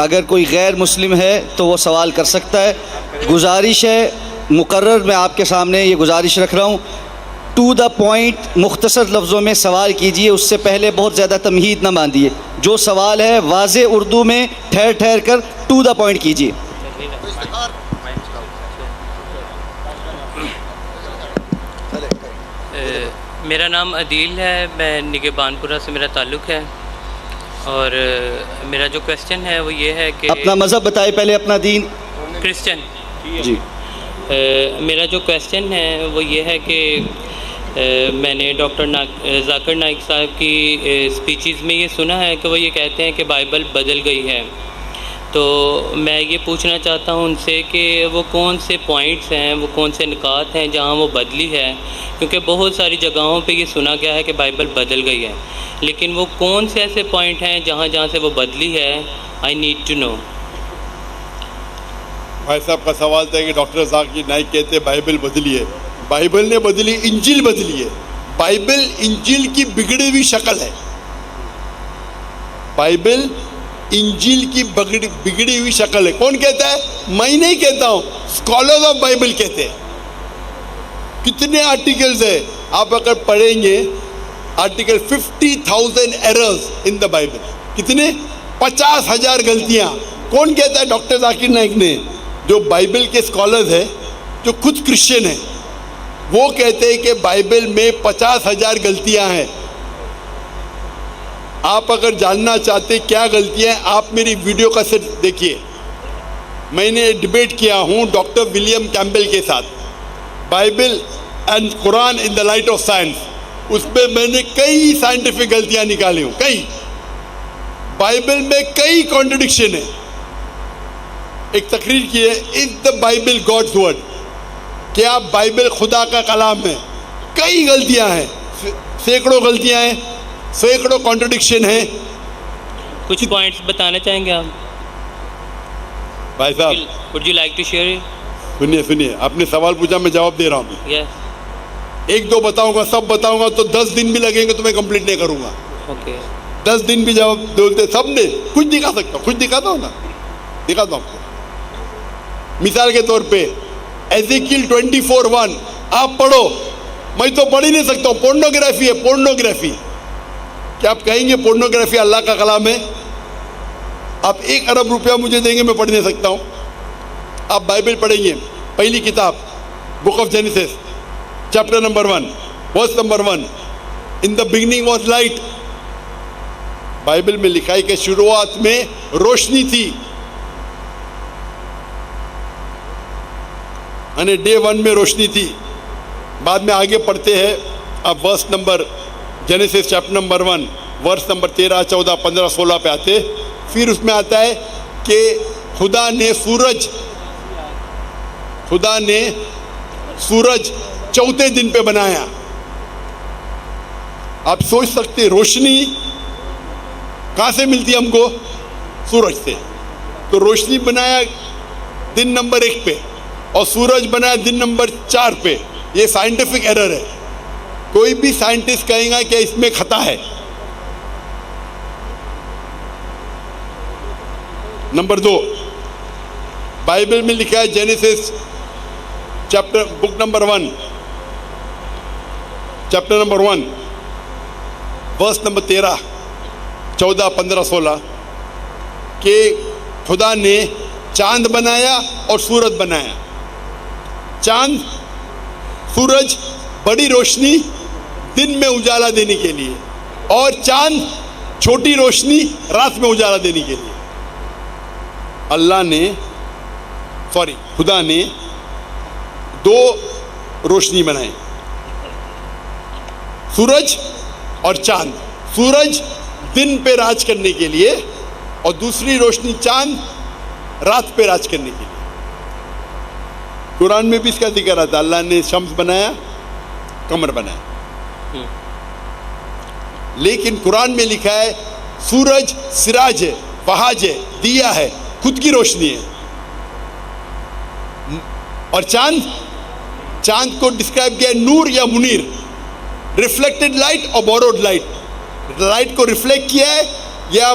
अगर कोई गैर मुस्लिम है तो वो सवाल कर सकता है। गुजारिश है, मुकर्रर मैं आपके सामने ये गुजारिश रख रहा हूँ, टू द पॉइंट मुख्तसर लफ्ज़ों में सवाल कीजिए, उससे पहले बहुत ज़्यादा तमहीद न बांधिए। जो सवाल है वाज़े उर्दू में ठहर ठहर कर टू द पॉइंट कीजिए। मेरा नाम अदील है, मैं निगहबानपुरा से मेरा ताल्लुक़ है। और मेरा जो क्वेश्चन है वो ये है कि अपना मज़हब बताए पहले, अपना दीन। क्रिश्चियन जी। मेरा जो क्वेश्चन है वो ये है कि मैंने डॉक्टर जाकिर नाइक साहब की स्पीचेस में ये सुना है कि वो ये कहते हैं कि बाइबल बदल गई है। तो मैं ये पूछना चाहता हूँ उनसे कि वो कौन से पॉइंट्स हैं, वो कौन से निकात हैं जहाँ वो बदली है, क्योंकि बहुत सारी जगहों पे ये सुना गया है कि बाइबल बदल गई है, लेकिन वो कौन से ऐसे पॉइंट हैं जहाँ से वो बदली है। I need to know. भाई साहब का सवाल था कि डॉक्टर जाकिर नाइक कहते हैं बाइबल बदली है। बाइबल ने बदली, इंजिल बदली है। बाइबल इंजिल की बिगड़ी हुई शक्ल है। बाइबल इंजिल की बिगड़ी हुई शक्ल है। कौन कहता है? मैं नहीं कहता हूँ, स्कॉलर्स ऑफ बाइबल कहते हैं। कितने आर्टिकल्स है आप अगर पढ़ेंगे, article 50,000 errors in the Bible. कितने? 50,000 गलतियाँ। कौन कहता है? डॉक्टर जाकिर नाइक ने। जो बाइबल के स्कॉलर्स हैं, जो खुद क्रिश्चियन हैं, वो कहते हैं कि बाइबल में 50,000 गलतियाँ हैं। आप अगर जानना चाहते क्या गलतियाँ हैं, आप मेरी वीडियो का सेट देखिए। मैंने डिबेट किया हूँ डॉक्टर विलियम कैम्पबेल के साथ, Bible and Quran in the light of science. उसमें मैंने कई साइंटिफिक गलतियाँ निकाली हूँ, कई। बाइबल में कई कॉन्ट्रडिक्शन है। एक तकरीर की है, is the Bible God's word? क्या बाइबल खुदा का कलाम है? कई गलतियां हैं, सैकड़ों गलतियां हैं, सैकड़ों कॉन्ट्रडिक्शन है। कुछ पॉइंट्स बताना चाहेंगे आप? भाई साहब, would you like to share it? सुनिए, आपने सवाल पूछा, मैं जवाब दे रहा हूँ। यस। एक दो बताऊंगा, सब बताऊंगा तो 10 दिन भी लगेंगे तो मैं कंप्लीट नहीं करूंगा। ओके। 10 दिन भी जवाब बोलते सब ने। कुछ दिखा सकता हूँ, कुछ दिखाता हूँ ना, दिखाता हूँ आपको। मिसाल के तौर पे एज़ेकिएल 24:1 आप पढ़ो, मैं तो पढ़ ही नहीं सकता हूँ। पोर्नोग्राफी है, पोर्नोग्राफी। क्या आप कहेंगे पोर्नोग्राफी अल्लाह का कलाम है? आप 1 अरब रुपया मुझे देंगे, मैं पढ़ नहीं सकता हूँ। आप बाइबल पढ़ेंगे, पहली किताब book of Genesis chapter number 1 verse number 1, in the beginning was light. Bible में लिखा है कि शुरुआत में रोशनी थी। यानी डे 1 में रोशनी थी। बाद में आगे पढ़ते हैं अब verse number, Genesis chapter number 1 verse number 13, 14, 15, 16 पे आते। फिर उसमें आता है कि खुदा ने सूरज चौथे दिन पे बनाया। आप सोच सकते रोशनी कहाँ से मिलती है हमको? सूरज से। तो रोशनी बनाया दिन नंबर 1 पे और सूरज बनाया दिन नंबर 4 पे। ये साइंटिफिक एरर है। कोई भी साइंटिस्ट कहेगा कि इसमें खता है। नंबर 2, बाइबल में लिखा है Genesis chapter book number 1 chapter number 1 verse number 13, 14, 15, 16 कि खुदा ने चांद बनाया और सूरज बनाया। चांद, सूरज बड़ी रोशनी दिन में उजाला देने के लिए, और चांद छोटी रोशनी रात में उजाला देने के लिए। खुदा ने 2 रोशनी बनाई, सूरज और चांद। सूरज दिन पे राज करने के लिए और दूसरी रोशनी चांद रात पे राज करने के लिए। कुरान में भी इसका जिक्र आता है। अल्लाह ने शम्स बनाया, कमर बनाया। लेकिन कुरान में लिखा है सूरज सिराज है, वहाज है, दिया है, खुद की रोशनी है। और चांद को डिस्क्राइब किया नूर या मुनीर, रिफ्लेक्टेड लाइट और बोरोड लाइट। लाइट को रिफ्लेक्ट किया है या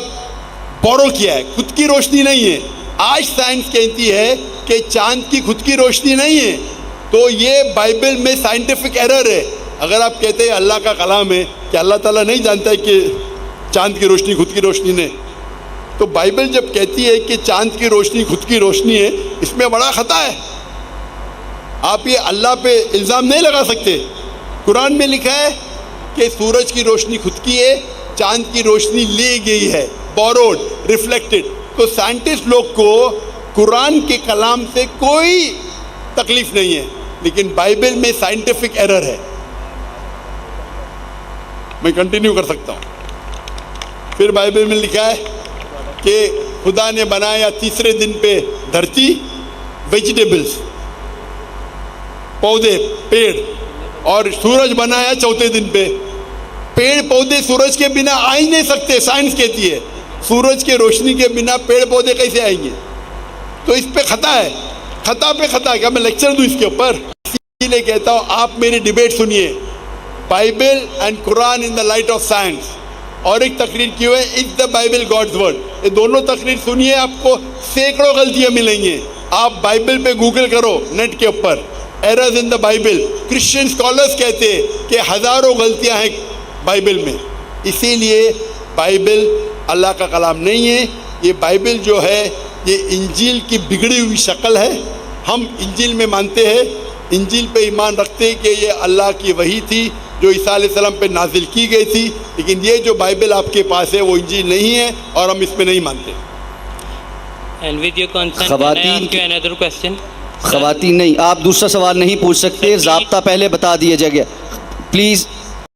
बोरो किया है, खुद की रोशनी नहीं है। आज साइंस कहती है कि चांद की खुद की रोशनी नहीं है, तो ये बाइबल में साइंटिफिक एरर है। अगर आप कहते हैं अल्लाह का कलाम है, कि अल्लाह ताला नहीं जानता है कि चांद की रोशनी खुद की रोशनी नहीं, तो बाइबल जब कहती है कि चांद की रोशनी खुद की रोशनी है, इसमें बड़ा खता है। आप ये अल्लाह पे इल्ज़ाम नहीं लगा सकते। कुरान में लिखा है कि सूरज की रोशनी खुद की है, चांद की रोशनी ली गई है, बोरोड, रिफ्लेक्टेड। तो साइंटिस्ट लोग को कुरान के कलाम से कोई तकलीफ नहीं है, लेकिन बाइबल में साइंटिफिक एरर है। मैं कंटिन्यू कर सकता हूँ। फिर बाइबल में लिखा है कि खुदा ने बनाया तीसरे दिन पे धरती, वेजिटेबल्स, पौधे, पेड़, और सूरज बनाया चौथे दिन पे। पेड़ पौधे सूरज के बिना आ ही नहीं सकते, साइंस कहती है। सूरज के रोशनी के बिना पेड़ पौधे कैसे आएंगे? तो इस पे खता है, खता पे खता। क्या मैं लेक्चर दूं इसके ऊपर? इसीलिए कहता हूँ आप मेरी डिबेट सुनिए, Bible and Quran in the light of science. और एक तकरीर की है, is the Bible God's word. ये दोनों तकरीर सुनिए, आपको सैकड़ों गलतियां मिलेंगी। आप बाइबल पे गूगल करो नेट के ऊपर, errors in the Bible. Christian scholars कहते हैं कि हज़ारों गलतियां हैं बाइबल में। इसीलिए बाइबल अल्लाह का कलाम नहीं है। ये बाइबल जो है ये इंजील की बिगड़ी हुई शक्ल है। हम इंजील में मानते हैं, इंजील पे ईमान रखते हैं कि ये अल्लाह की वही थी जो ईसा अलैहिस्सलाम पे नाजिल की गई थी, लेकिन ये जो बाइबल आपके पास है वो इंजील नहीं है और हम इसमें नहीं मानते। And with your consent, can I ख़वातीन ask you another question? ख़वातीन नहीं, आप दूसरा सवाल नहीं पूछ सकते, ज़ाब्ता पहले बता दिया गया। प्लीज़